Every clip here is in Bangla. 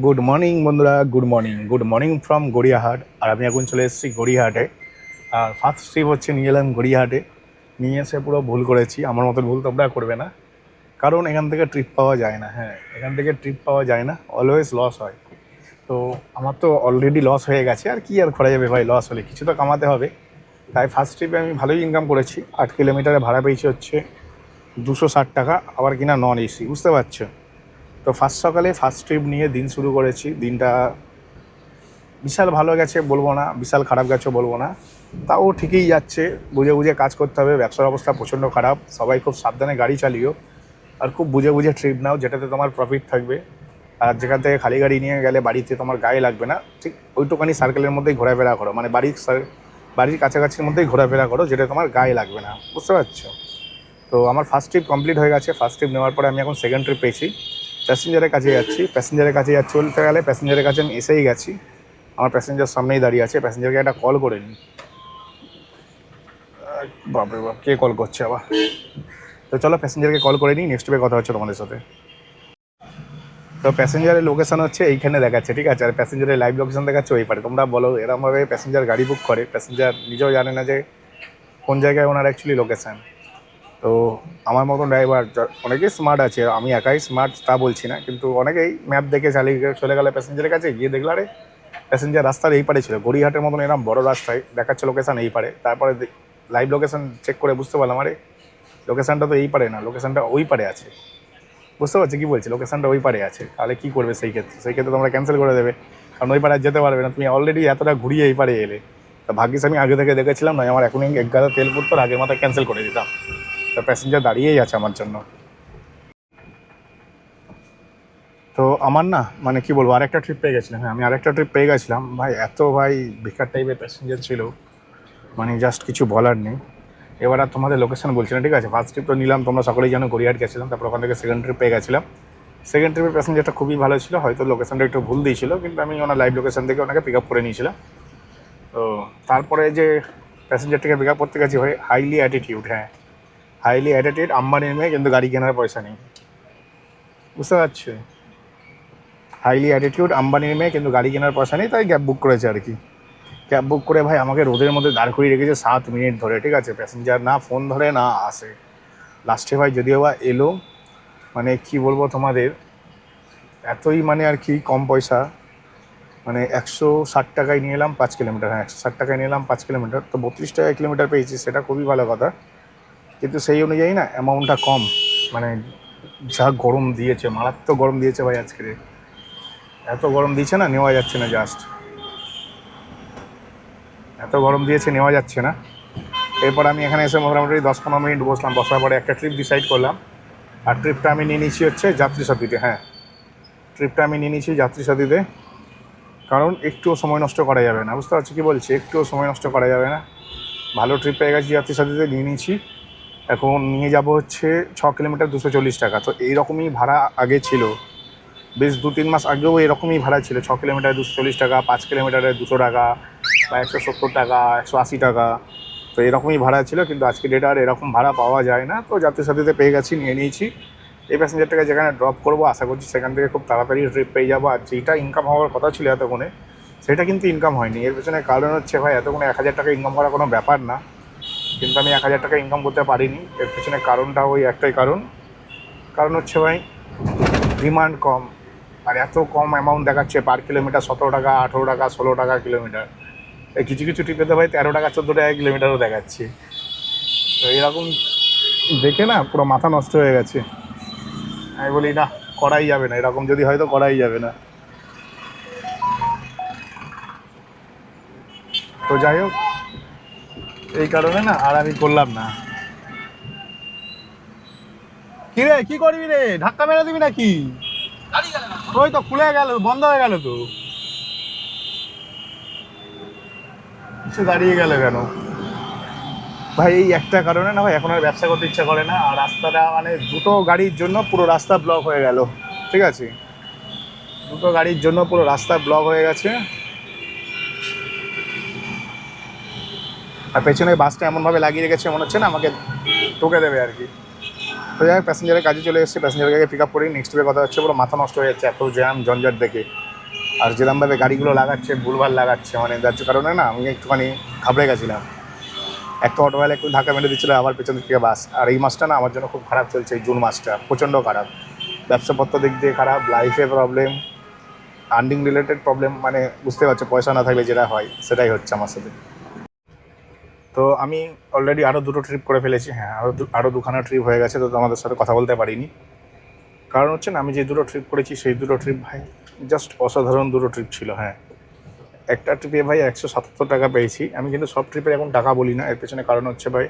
গুড মর্নিং বন্ধুরা, গুড মর্নিং ফ্রম গড়িয়াহাট। আর আমি এখন চলে এসেছি গড়িয়াহাটে। আর ফার্স্ট ট্রিপ হচ্ছে নিয়ে এলাম গড়িয়াহাটে। নিয়ে এসে পুরো ভুল করেছি, আমার মতো ভুল তোমরা করবে না। কারণ এখান থেকে ট্রিপ পাওয়া যায় না। হ্যাঁ, এখান থেকে ট্রিপ পাওয়া যায় না, অলওয়েজ লস হয়। তো আমার তো অলরেডি লস হয়ে গেছে, আর কি আর করা যাবে ভাই, লস হলে কিছু তো কামাতে হবে। তাই ফার্স্ট ট্রিপে আমি ভালোই ইনকাম করেছি। 8 কিলোমিটারে ভাড়া পেয়েছি হচ্ছে 260 টাকা, আবার কিনা নন এসি, বুঝতে পারছো। তো সকালে ফার্স্ট ট্রিপ নিয়ে দিন শুরু করেছি। দিনটা বিশাল ভালো গেছে বলবো না, বিশাল খারাপ গেছে বলবো না, তাও ঠিকই যাচ্ছে। বুঝে বুঝে কাজ করতে হবে, ব্যবসার অবস্থা প্রচণ্ড খারাপ। সবাই খুব সাবধানে গাড়ি চালিও, আর খুব বুঝে বুঝে ট্রিপ নাও, যেটাতে তোমার প্রফিট থাকবে। আর যেখান থেকে খালি গাড়ি নিয়ে গেলে বাড়িতে তোমার গায়ে লাগবে না, ঠিক ওইটুখানি সার্কেলের মধ্যেই ঘোরাফেরা করো, মানে বাড়ির কাছাকাছির মধ্যেই ঘোরাফেরা করো, যেটা তোমার গায়ে লাগবে না, বুঝতে পারছো। তো আমার ফার্স্ট ট্রিপ কমপ্লিট হয়ে গেছে। ফার্স্ট ট্রিপ নেওয়ার পরে আমি এখন সেকেন্ড ট্রিপ পেয়েছি। প্যাসেঞ্জারের কাছে যাচ্ছি। প্যাসেঞ্জারের কাছে চলতে গেলে প্যাসেঞ্জারের কাছে আমি এসেই গেছি। আমার প্যাসেঞ্জার সামনেই দাঁড়িয়ে আছে। প্যাসেঞ্জারকে একটা কল করে নিই। বাপরে বাপ, কে কল করছে আবার? তো চলো প্যাসেঞ্জারকে কল করে নিই, নেক্সট ট্রিপে কথা হচ্ছে তোমাদের সাথে। তো প্যাসেঞ্জারের লোকেশন হচ্ছে এইখানে দেখাচ্ছে, ঠিক আছে। আর প্যাসেঞ্জারের লাইভ লোকেশন দেখাচ্ছে ওই পারে। তোমরা বলো, এরমভাবে প্যাসেঞ্জার গাড়ি বুক করে, প্যাসেঞ্জার নিজেও জানে না যে কোন জায়গায় ওনার অ্যাকচুয়ালি লোকেশান। তো আমার মতন ড্রাইভার অনেকেই স্মার্ট আছে, আমি একাই স্মার্ট তা বলছি না, কিন্তু অনেকেই ম্যাপ দেখে চালিয়ে চলে গেলে প্যাসেঞ্জারের কাছে, গিয়ে দেখলো আরে প্যাসেঞ্জার রাস্তার এই পারে ছিল। গড়িয়াহাটের মতন এরকম বড় রাস্তায় দেখাচ্ছে লোকেশান এই পারে। তারপরে লাইভ লোকেশান চেক করে বুঝতে পারলাম আরে লোকেশানটা তো এই পারে না, লোকেশানটা ওই পারে আছে। বুঝতে পারছি কী বলছি, লোকেশানটা ওই পারে আছে। তাহলে কী করবে সেই ক্ষেত্রে? সেই ক্ষেত্রে তোমরা ক্যান্সেল করে দেবে, কারণ ওই পারে আর যেতে পারবে না। তুমি অলরেডি এতটা ঘুরিয়ে এই পারে এলে। তা ভাগ্যিস আমি আগে থেকে দেখেছিলাম, নয় আমার এখনই এক গাদা তেল পড়তো, আগের মাথায় ক্যান্সেল করে দিতাম। তো প্যাসেঞ্জার দাঁড়িয়েই আছে আমার জন্য। তো আমার না মানে কি বলবো, আরেকটা ট্রিপ পেয়ে গেছিলাম। হ্যাঁ, আমি আরেকটা ট্রিপ পেয়ে গেছিলাম ভাই। এত ভাই বেকার টাইপের প্যাসেঞ্জার ছিল, মানে জাস্ট কিছু বলার নেই। এবার আর তোমাদের লোকেশন বলছি না, ঠিক আছে। ফার্স্ট ট্রিপ তো নিলাম, তোমরা সকলেই জানো গড়িয়াহাট গেছিলাম। তারপর ওখান থেকে সেকেন্ড ট্রিপ পেয়ে গেছিলাম। সেকেন্ড ট্রিপের প্যাসেঞ্জারটা খুবই ভালো ছিল, হয়তো লোকেশনটা একটু ভুল দিয়েছিল, কিন্তু আমি ওনার লাইভ লোকেশন থেকে ওনাকে পিক আপ করে নিয়েছিলাম। তো তারপরে যে প্যাসেঞ্জারটাকে পিক আপ করতে গেছি ভাই, হাইলি অ্যাটিটিউড। হ্যাঁ, হাইলি অ্যাটিটিউড, আম্বানির মেয়ে, কিন্তু গাড়ি কেনার পয়সা নেই, বুঝতে পারছো। হাইলি অ্যাটিটিউড, আম্বানির মেয়ে, কিন্তু গাড়ি কেনার পয়সা নেই, তাই ক্যাব বুক করেছে আর কি। ক্যাব বুক করে ভাই আমাকে রোদের মধ্যে দাঁড় করিয়ে রেখেছে 7 মিনিট ধরে, ঠিক আছে। প্যাসেঞ্জার না ফোন ধরে না আসে। লাস্টে ভাই যদিও বা এলো, মানে কি বলবো তোমাদের, এতই মানে আর কি কম পয়সা, মানে 160 টাকায় নিয়ে এলাম 5 কিলোমিটার। হ্যাঁ, 160 টাকায় নিয়ে এলাম 5 কিলোমিটার, তো 32 টাকা কিলোমিটার পেয়েছি, সেটা খুবই ভালো কথা। কিন্তু সেই অনুযায়ী না অ্যামাউন্টটা কম। মানে যা গরম দিয়েছে, মারাত্মক গরম দিয়েছে ভাই আজকে। এত গরম দিয়েছে না, নেওয়া যাচ্ছে না, জাস্ট এত গরম দিয়েছে, নেওয়া যাচ্ছে না। এরপর আমি এখানে এসে মোটামুটি 10-15 মিনিট বসলাম। বসার পরে একটা ট্রিপ ডিসাইড করলাম। আর ট্রিপটা আমি নিয়ে নিয়েছি হচ্ছে যাত্রী সাথীতে। হ্যাঁ, ট্রিপটা আমি নিয়ে নিয়েছি যাত্রী সাথীতে, কারণ একটুও সময় নষ্ট করা যাবে না, বুঝতে পারছি কী বলছি, একটুও সময় নষ্ট করা যাবে না। ভালো ট্রিপ পেয়ে গেছি, যাত্রী সাথীতে নিয়ে নিয়েছি। এখন নিয়ে যাব হচ্ছে 6 কিলোমিটার 240 টাকা। তো এইরকমই ভাড়া আগে ছিল, বেশ 2-3 মাস আগেও এরকমই ভাড়া ছিল। 6 কিলোমিটারে 240 টাকা, 5 কিলোমিটারে 200 টাকা, বা 170 টাকা, 180 টাকা। তো এরকমই ভাড়া ছিল, কিন্তু আজকে ডেটে আর এরকম ভাড়া পাওয়া যায় না। তো যাত্রীর সাথে পেয়ে গেছি, নিয়ে নিয়েছি। এই প্যাসেঞ্জারটাকে যেখানে ড্রপ করবো, আশা করছি সেখান থেকে খুব তাড়াতাড়ি ট্রিপ পেয়ে যাবো। আর যেটা ইনকাম হওয়ার কথা ছিল এতক্ষণে, সেটা কিন্তু ইনকাম হয়নি। এর পেছনে কারণ হচ্ছে ভাই, এতক্ষণে 1000 টাকা ইনকাম করা কোনো ব্যাপার না, কিন্তু আমি 1000 টাকা ইনকাম করতে পারিনি। এর পেছনে কারণটা ওই একটাই কারণ হচ্ছে ভাই, ডিমান্ড কম। আর এত কম অ্যামাউন্ট দেখাচ্ছে পার কিলোমিটার, 17 টাকা, 18 টাকা, 16 টাকা কিলোমিটার। এই কিছু কিছু ট্রিপেতে ভাই 13 টাকা, 14 টাকা কিলোমিটারও দেখাচ্ছে। তো এরকম দেখে না পুরো মাথা নষ্ট হয়ে গেছে। আমি বলি না, করাই যাবে না, এরকম যদি হয়তো করাই যাবে না। তো যাই হোক, এই কারণে না আর আমি করলাম না। কি রে, কি করবি রে? ধাক্কা মেরে দিবি নাকি? ওই তো খুলে গেল, বন্ধ হয়ে গেল তো। সে দাঁড়িয়ে গেল কেন ভাই? এই একটা কারণে না ভাই, এখন আর ব্যবসা করতে ইচ্ছা করে না। আর রাস্তাটা মানে দুটো গাড়ির জন্য পুরো রাস্তা ব্লক হয়ে গেল, ঠিক আছে। দুটো গাড়ির জন্য পুরো রাস্তা ব্লক হয়ে গেছে। আর পেছনে বাসটা এমনভাবে লাগিয়ে রেখেছে, মনে হচ্ছে না আমাকে ঠুকে দেবে আর কি। তো যাই হোক, প্যাসেঞ্জারের কাজে চলে এসেছে। প্যাসেঞ্জারকে পিক আপ করি, নেক্সট ট্রিপে কথা হচ্ছে। পুরো মাথা নষ্ট হয়ে যাচ্ছে এত জ্যাম ঝঞ্ঝাট দেখে। আর যেরকমভাবে গাড়িগুলো লাগাচ্ছে ভুলভাল লাগাচ্ছে, মানে যার কারণে না আমি একটুখানি ঘাবড়ে গেছিলাম। একটা অটোওয়ালা একটু ধাক্কা মেরে দিচ্ছিলো, আবার পেছন থেকে বাস। আর এই মাসটা না আমার জন্য খুব খারাপ চলছে, এই জুন মাসটা প্রচণ্ড খারাপ। ব্যবসাপত্র দিক দিয়ে খারাপ, লাইফে প্রবলেম, আর্নিং রিলেটেড প্রবলেম, মানে বুঝতে পারছো পয়সা না থাকলে যেটা হয় সেটাই হচ্ছে আমার সাথে। তো আমি অলরেডি আরও দুটো ট্রিপ করে ফেলেছি, হ্যাঁ আরও দুখানা ট্রিপ হয়ে গেছে, তো তোমাদের সাথে কথা বলতে পারিনি। কারণ হচ্ছে না, আমি যে দুটো ট্রিপ করেছি সেই দুটো ট্রিপ ভাই জাস্ট অসাধারণ দুটো ট্রিপ ছিল। হ্যাঁ, একটা ট্রিপে ভাই 177 টাকা পেয়েছি। আমি কিন্তু সব ট্রিপের এখন টাকা বলি না, এর পেছনে কারণ হচ্ছে ভাই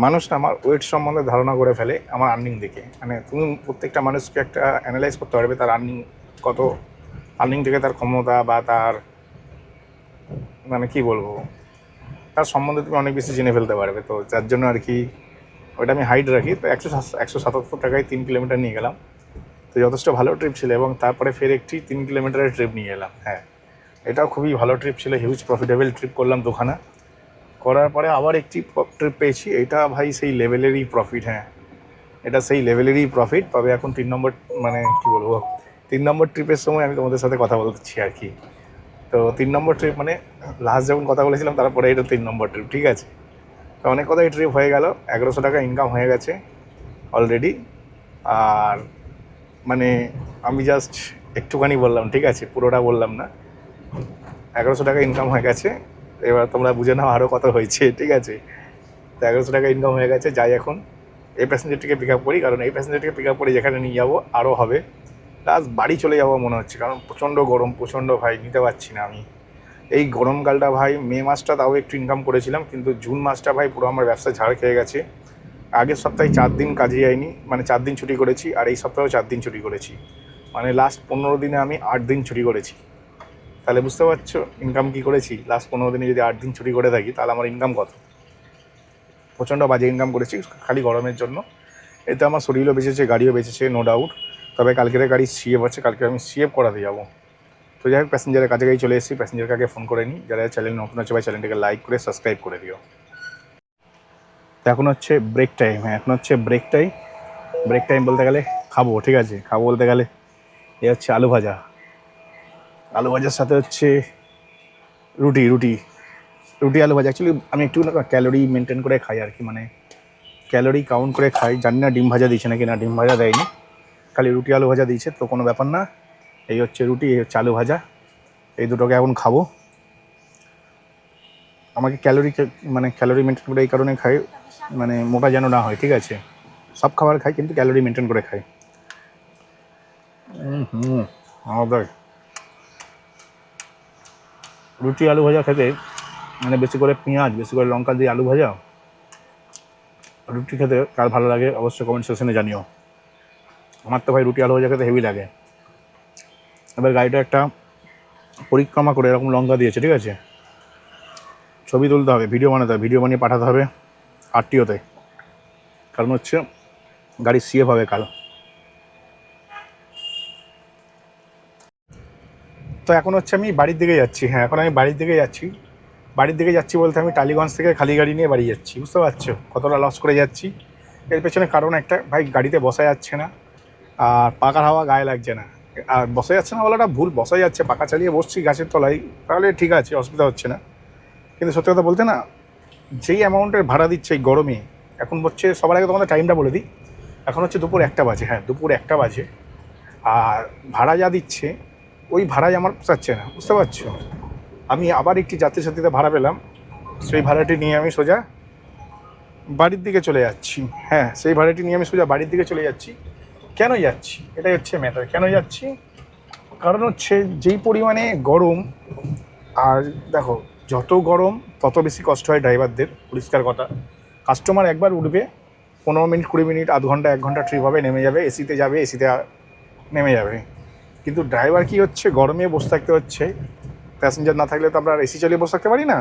মানুষ না আমার ওয়েট সম্বন্ধে ধারণা করে ফেলে আমার আর্নিং দেখে। মানে তুমি প্রত্যেকটা মানুষকে একটা অ্যানালাইজ করতে পারবে তার আর্নিং কত, আর্নিং থেকে তার ক্ষমতা বা তার মানে কি বলবো তার সম্বন্ধে তুমি অনেক বেশি জেনে ফেলতে পারবে। তো যার জন্য আর কি ওইটা আমি হাইড রাখি। তো 177 টাকায় 3 কিলোমিটার নিয়ে গেলাম, তো যথেষ্ট ভালো ট্রিপ ছিল। এবং তারপরে ফের একটি 3 কিলোমিটারের ট্রিপ নিয়ে এলাম। হ্যাঁ, এটাও খুবই ভালো ট্রিপ ছিল, হিউজ প্রফিটেবল ট্রিপ করলাম দুখানা। করার পরে আবার একটি ট্রিপ পেয়েছি, এটা ভাই সেই লেভেলেরই প্রফিট। হ্যাঁ, এটা সেই লেভেলেরই প্রফিট। তবে এখন 3 নম্বর মানে কী বলবো 3 নম্বর ট্রিপের সময় আমি তোমাদের সাথে কথা বলছি আর কি। তো 3 নম্বর ট্রিপ মানে লাস্ট যখন কথা বলেছিলাম তারপরে এটা 3 নম্বর ট্রিপ, ঠিক আছে। তো অনেক কথাই ট্রিপ হয়ে গেল, 1100 টাকা ইনকাম হয়ে গেছে অলরেডি। আর মানে আমি জাস্ট একটুখানি বললাম, ঠিক আছে, পুরোটা বললাম না। 1100 টাকা ইনকাম হয়ে গেছে, এবার তোমরা বুঝে নাও আরও কত হয়েছে, ঠিক আছে। তো 1100 টাকা ইনকাম হয়ে গেছে, যাই এখন এই প্যাসেঞ্জারটিকে পিক আপ করি, কারণ এই প্যাসেঞ্জারটিকে পিক আপ করে যেখানে নিয়ে যাবো আরও হবে। লাস্ট বাড়ি চলে যাবো মনে হচ্ছে, কারণ প্রচণ্ড গরম, প্রচণ্ড ভাই নিতে পারছি না আমি এই গরমকালটা। ভাই মে মাসটা তাও একটু ইনকাম করেছিলাম, কিন্তু জুন মাসটা ভাই পুরো আমার ব্যবসা ঝাড় খেয়ে গেছে। আগের সপ্তাহে 4 দিন কাজে যাইনি, মানে 4 দিন ছুটি করেছি, আর এই সপ্তাহেও 4 দিন ছুটি করেছি। মানে লাস্ট 15 দিনে আমি 8 দিন ছুটি করেছি। তাহলে বুঝতে পারছো ইনকাম কী করেছি। লাস্ট 15 দিনে যদি 8 দিন ছুটি করে থাকি তাহলে আমার ইনকাম কত। প্রচণ্ড বাজে ইনকাম করেছি খালি গরমের জন্য। এতে আমার শরীরও বেঁচেছে, গাড়িও বেঁচেছে, নো ডাউট। তবে কালকের গাড়ি সিএফ আছে, কালকে আমি সিএফ করাতে যাবো। তো যাই হোক, প্যাসেঞ্জারের কাছাকাছি চলে এসেছি, প্যাসেঞ্জার কাকে ফোন করে নিই। যারা চ্যানেল নতুন আছে ভাই চ্যানেলটাকে লাইক করে সাবস্ক্রাইব করে দিও। তো এখন হচ্ছে ব্রেক টাইম। হ্যাঁ, এখন হচ্ছে ব্রেক টাইম। ব্রেক টাইম বলতে গেলে খাবো, ঠিক আছে, খাবো বলতে গেলে এ হচ্ছে আলু ভাজা। আলু ভাজার সাথে হচ্ছে রুটি রুটি রুটি আলু ভাজা। অ্যাকচুয়ালি আমি একটু ক্যালোরি মেনটেন করে খাই আর কি, মানে ক্যালোরি কাউন্ট করে খাই। জানি না ডিম ভাজা দিয়েছে নাকি, না ডিম ভাজা দেয়নি, খালি রুটি আলু ভাজা দিয়েছে, তো কোনো ব্যাপার না। এই হচ্ছে রুটি, এই হচ্ছে আলু ভাজা, এই দুটোকে এখন খাবো। আমাকে ক্যালোরি মেনটেন করে এই কারণে খাই, মানে মোটা যেন না হয়, ঠিক আছে। সব খাবার খাই কিন্তু ক্যালোরি মেনটেন করে খাই। আমাদের রুটি আলু ভাজা খেতে মানে বেশি করে পেঁয়াজ, বেশি করে লঙ্কা দিয়ে আলু ভাজা রুটি খেতে কার ভালো লাগে অবশ্যই কমেন্ট সেকশনে জানিও। আমার তো ভাই রুটি আলু ভাজা খেতে হেভি লাগে। এবার গাড়িটা একটা পরিক্রমা করে এরকম লঙ্কা দিয়েছে, ঠিক আছে, ছবি তুলতে হবে, ভিডিও বানাতে হবে, ভিডিও বানিয়ে পাঠাতে হবে আরটিওতে, কারণ হচ্ছে গাড়ি সিএফ হবে কাল। তো এখন হচ্ছে আমি বাড়ির দিকে যাচ্ছি। হ্যাঁ, এখন আমি বাড়ির দিকে যাচ্ছি। বাড়ির দিকে যাচ্ছি বলতে আমি টালিগঞ্জ থেকে খালি গাড়ি নিয়ে বাড়ি যাচ্ছি। বুঝতে পারছো কতটা লস করে যাচ্ছি। এর পেছনে কারণ একটা, ভাই গাড়িতে বসা যাচ্ছে না, আর পাকার হাওয়া গায়ে লাগছে না। আর বসা যাচ্ছে না বলাটা ভুল, বসা যাচ্ছে, পাকা চালিয়ে বসছি গাছের তলায়, তাহলে ঠিক আছে, অসুবিধা হচ্ছে না। কিন্তু সত্যি কথা বলতে না, যেই অ্যামাউন্টের ভাড়া দিচ্ছে এই গরমে, এখন হচ্ছে সবার আগে তোমাদের টাইমটা বলে দিই, এখন হচ্ছে দুপুর 1টা বাজে। হ্যাঁ, দুপুর 1টা বাজে, আর ভাড়া যা দিচ্ছে ওই ভাড়াই আমার পোষাচ্ছে না। বুঝতে পারছো, আমি আবার একটি যাত্রী সাথীতে ভাড়া পেলাম, সেই ভাড়াটি নিয়ে আমি সোজা বাড়ির দিকে চলে যাচ্ছি। হ্যাঁ, সেই ভাড়াটি নিয়ে আমি সোজা বাড়ির দিকে চলে যাচ্ছি। কেন যাচ্ছি এটাই হচ্ছে ম্যাটার, কেন যাচ্ছি, কারণ হচ্ছে যেই পরিমাণে গরম, আর দেখো যত গরম তত বেশি কষ্ট হয় ড্রাইভারদের, পরিষ্কার কথা। কাস্টমার একবার উঠবে, 15 মিনিট 20 মিনিট আধ ঘন্টা 1 ঘন্টা ট্রিপ হবে, নেমে যাবে, এসিতে যাবে, এসিতে নেমে যাবে। কিন্তু ড্রাইভার কি হচ্ছে, গরমে বসে থাকতে হচ্ছে। প্যাসেঞ্জার না থাকলে তো আমরা এসি চালিয়ে বসে থাকতে পারি না,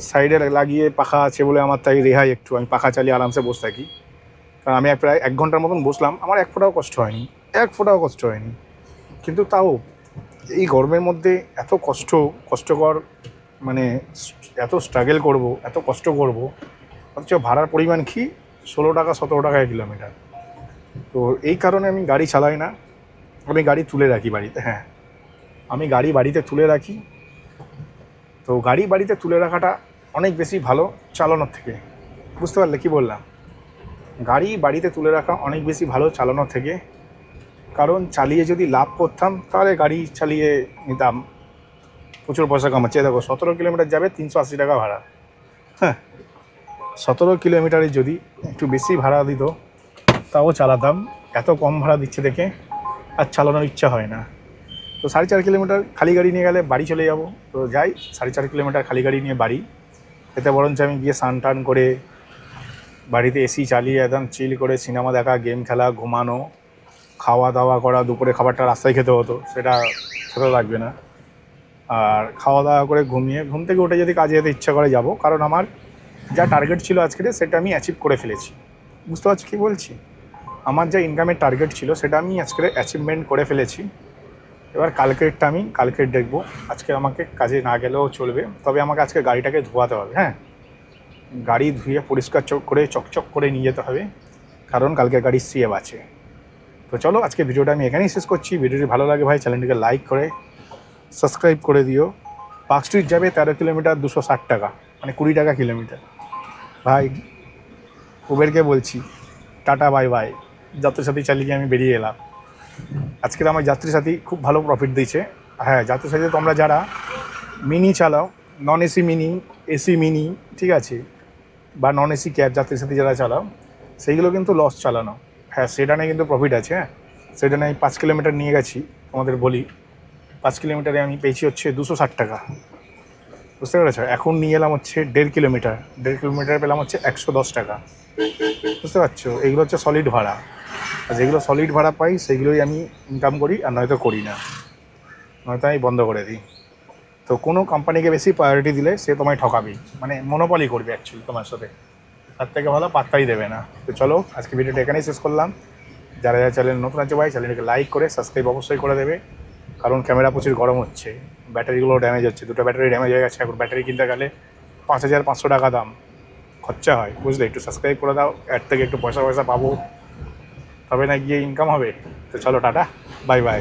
সাইডে লাগিয়ে পাখা আছে বলে আমার তাই রেহাই একটু, আমি পাখা চালিয়ে আরামসে বসে থাকি। কারণ আমি প্রায় 1 ঘন্টার মতন বসলাম, আমার 1 ফোঁটাও কষ্ট হয়নি, 1 ফোঁটাও কষ্ট হয়নি। কিন্তু তাও এই গরমের মধ্যে এত কষ্টকর, মানে এত স্ট্রাগল করব, এত কষ্ট করব, অথচ ভাড়ার পরিমাণ কি 16 টাকা 17 টাকায় কিলোমিটার। তো এই কারণে আমি গাড়ি চালাই না, আমি গাড়ি তুলে রাখি বাড়িতে। হ্যাঁ, আমি গাড়ি বাড়িতে তুলে রাখি, তো গাড়ি বাড়িতে তুলে রাখাটা অনেক বেশি ভালো চালানোর থেকে। বুঝতে পারলে কী বললাম? গাড়ি বাড়িতে তুলে রাখা অনেক বেশি ভালো চালানোর থেকে, কারণ চালিয়ে যদি লাভ করতাম তাহলে গাড়ি চালিয়ে নিতাম, প্রচুর পয়সা কামাচ্ছে। দেখো 17 কিলোমিটার যাবে 380 টাকা ভাড়া। হ্যাঁ, 17 কিলোমিটারে যদি একটু বেশি ভাড়া দিত তাও চালাতাম। এত কম ভাড়া দিচ্ছে দেখে আর চালানোর ইচ্ছা হয় না। তো 4.5 কিলোমিটার খালি গাড়ি নিয়ে গেলে বাড়ি চলে যাব। তো যাই 4.5 কিলোমিটার খালি গাড়ি নিয়ে বাড়ি। এতে বরঞ্চ আমি গিয়ে স্নান টান করে বাড়িতে এসি চালিয়ে একদম চিল করে সিনেমা দেখা, গেম খেলা, ঘুমানো, খাওয়া দাওয়া করা। দুপুরে খাবারটা রাস্তায় খেতে হতো, সেটা খেতে লাগবে না। আর খাওয়া দাওয়া করে ঘুমিয়ে ঘুম থেকে উঠে যদি কাজে যেতে ইচ্ছা করে যাব, কারণ আমার যা টার্গেট ছিল আজকের সেটা আমি অ্যাচিভ করে ফেলেছি। বুঝতে পারছি কী বলছি? আমার যা ইনকামের টার্গেট ছিল সেটা আমি আজকে অ্যাচিভমেন্ট করে ফেলেছি। এবার কালকেরটা আমি কালকের দেখবো। আজকে আমাকে কাজে না গেলেও চলবে, তবে আমাকে আজকে গাড়িটাকে ধোয়াতে হবে। হ্যাঁ, গাড়ি ধুয়ে পরিষ্কার করে চকচক করে নিয়ে যেতে হবে, কারণ কালকে গাড়ির সিএফ আছে। তো চলো আজকে ভিডিওটা আমি এখানেই শেষ করছি। ভিডিওটি ভালো লাগে ভাই চ্যানেলটিকে লাইক করে সাবস্ক্রাইব করে দিও। পার্ক স্ট্রিট যাবে 13 কিলোমিটার 260 টাকা, মানে 20 টাকা কিলোমিটার। ভাই উবেরকে বলছি টাটা বাই বাই, যাত্রীসাথী চালিয়ে আমি বেরিয়ে এলাম। আজকের আমার যাত্রীসাথী খুব ভালো প্রফিট দিয়েছে। হ্যাঁ, যাত্রীসাথী তোমরা যারা মিনি চালাও, non AC mini, AC mini, ঠিক আছে, বা নন এসি ক্যাব যাত্রীসাথী যারা চালাও, সেইগুলো কিন্তু লস চালানো। হ্যাঁ, সেডানে কিন্তু প্রফিট আছে। হ্যাঁ, সেডানে আমি 5 কিলোমিটার নিয়ে গেছি, তোমাদের বলি 5 কিলোমিটারে আমি পেয়েছি হচ্ছে 260 টাকা। বুঝতে পেরেছ? এখন নিয়ে এলাম হচ্ছে 1.5 কিলোমিটার, 1.5 কিলোমিটার পেলাম হচ্ছে 110 টাকা। বুঝতে পারছো? এগুলো হচ্ছে সলিড ভাড়া। আর যেগুলো সলিড ভাড়া পাই সেগুলোই আমি ইনকাম করি, আর নয়তো করি না, নয়তো আমি বন্ধ করে দিই। তো কোনো কোম্পানিকে বেশি প্রায়োরিটি দিলে সে তোমায় ঠকাবেই, মানে মনোপলি করবে অ্যাকচুয়ালি তোমার সাথে, তার থেকে ভালো পাত্তাই দেবে না। তো চলো আজকে ভিডিওটা এখানেই শেষ করলাম। যারা যারা চ্যানেল নতুন আছে ভাই চ্যানেলটাকে লাইক করে সাবস্ক্রাইব অবশ্যই করে দেবে, কারণ ক্যামেরা প্রচুর গরম হচ্ছে, ব্যাটারিগুলো ড্যামেজ হচ্ছে। 2টো ব্যাটারি ড্যামেজ হয়ে গেছে, এখন ব্যাটারি কিনতে গেলে 5500 টাকা দাম খরচা হয়। বুঝলে? একটু সাবস্ক্রাইব করে দাও, অ্যাড থেকে একটু পয়সা পাবো, তবে না গিয়ে ইনকাম হবে। তো চলো টাটা বাই বাই।